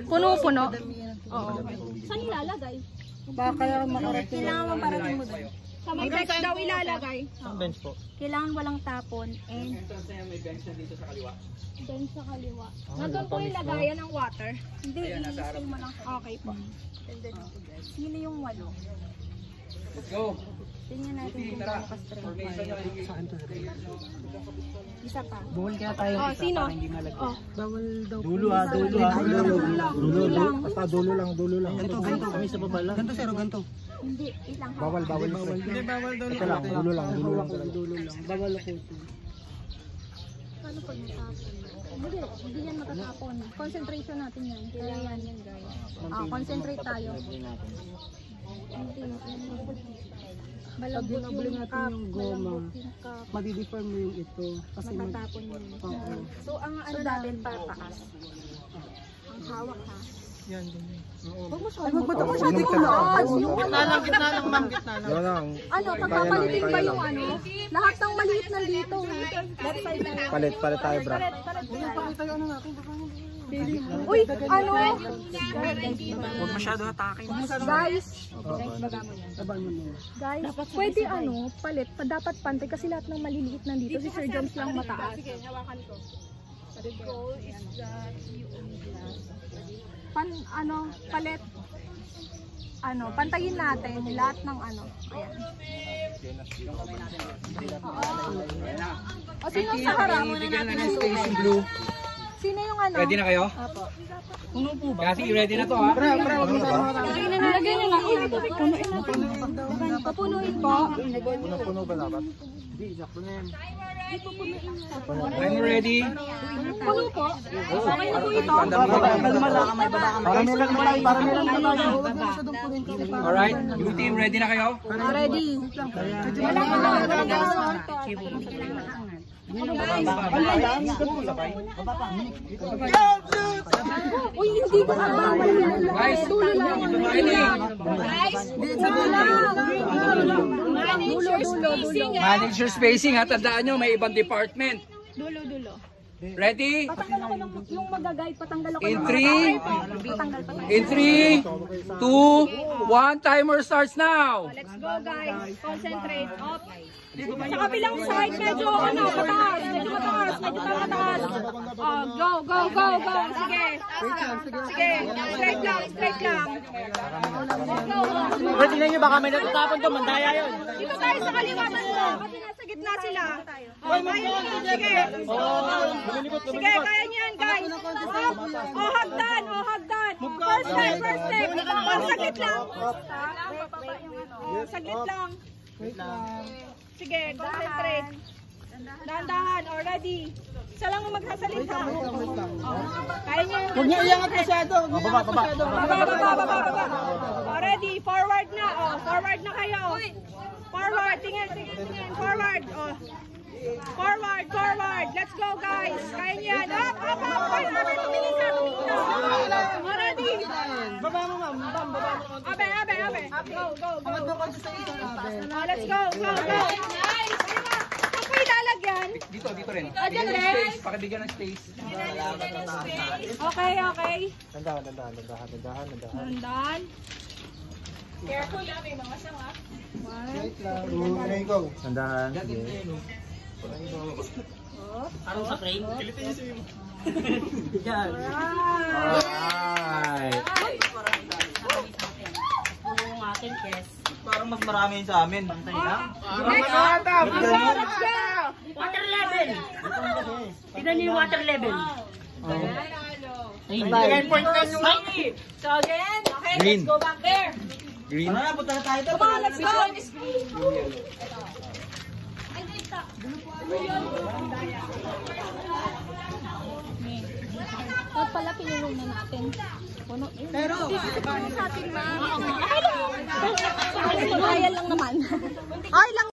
Puno-puno. Oo. Saan ilalagay? Baka kaya makarating. Kailangan maparating mo doon. Sa may bench daw ilalagay. Ang bench po. Kailangan walang tapon and May bench na dito sa kaliwa. Bench sa kaliwa. Nandun po yung lagayan ng water. hindi i-seal mo lang. Okay po. Sino yung walo? Let's go. Tingnan natin kung gaano ka-strength. Isa pa. Bawal kaya tayo. Oh, sino? Oh. Bawal daw. Dulo ah, dulo ah. Dulo lang. Basta dulo lang, dulo lang. Ganto, ganto. Kami sa baba lang. Ganto, sero, ganto. Hindi, ilang Bawal, bawal. Hindi, bawal daw. Ito lang, dulo lang, dulo lang. Dulo lang. Bawal ako ito. Paano pag natapon? Hindi yan matatapon. Concentration natin yan. Kaya yan guys. Concentrate tayo. Malambot Pag natin yung goma, malambot yung cup. madideform mo yung ito. Kasi Matatapon yun. Oo. So ang ano natin pataas. Ang hawak ha. Yan, ganyan. Huwag mo siya. Magpunta ko siya dito na. Gitna lang, ma'am, gitna lang. Yan lang. Ano, pagpapalitin ba yung ano? Lahat ng maliit nandito. Left side na lang. Palit tayo, bro. Pakita yung ano natin. Uy, ano? Huwag masyado hatakin. Guys, Taban mo na. guys, pwede ano, palit. Dapat pantay kasi lahat ng maliliit nandito. Si Sir Jones lang mataas. Sige, hawakan ko. The goal is that you only glass. Palit. Pantayin natin lahat ng ano. Ayan. O, sino sa harap? Blue. Sino yung ano? Ready na kayo? Apo. Kasi ready na to ha. Nalagay niyo na. Papunuin po. Puno ba dapat? I'm ready. Puno po. Okay na po ito. Alright. Blue team, ready na kayo? Ready. Uy, hindi ko kabawal yan. Guys, Tulo lang. ready. Manage your spacing ha. Tandaan nyo, may ibang department. Dulo. Ready? Patanggal ako yung magagay. Patanggal ako In ng 3, in 3, 2, 1, timer starts now. Let's go guys. Concentrate. Up. Sa kabilang side, medyo mataas. Medyo mataas. Go. Sige. Straight lang. Pero tingnan nyo, baka may natatapon to, mandaya yun. Dito tayo sa kaliwa mo. Kasi nasa gitna sila. Sige. Sige, kaya niyan guys. Hagdan. First step. Saglit lang. Saglit lang. Sige, concentrate. Dahan-dahan, ready. Isa lang ang magsasalita. Kaya niyo. Huwag niya iangat masyado. Baba. Ready, forward na. Forward na kayo. Forward, tingin. Forward. Forward. Let's go guys. Kaya niyo yan. Up. Tumingin ka. Ready. Baba mo, ma'am. Baba mo. Abe. Go. Angat mo konti sa isang abe. Let's go. Saan po ilalagyan? Dito rin. Dyan rin. Space, pakibigyan ng space. Okay. Dandahan. Careful na, may mga sanga. Dandahan. Parang sa crane. Kilitin niyo si Mimo. Yan. Alright. Yung ating kes. Parang mas marami sa amin. Bantay lang. Let's go! Water level! Tignan niyo yung water level. Ayun, point na yung So again, okay, Green. let's go back there. Green. Tara na, punta na tayo ito. Come on, let's go! Huwag pala pinulong na natin. Pero, sa atin, ma'am. Okay lang. Sa akin, lang naman. Ay lang.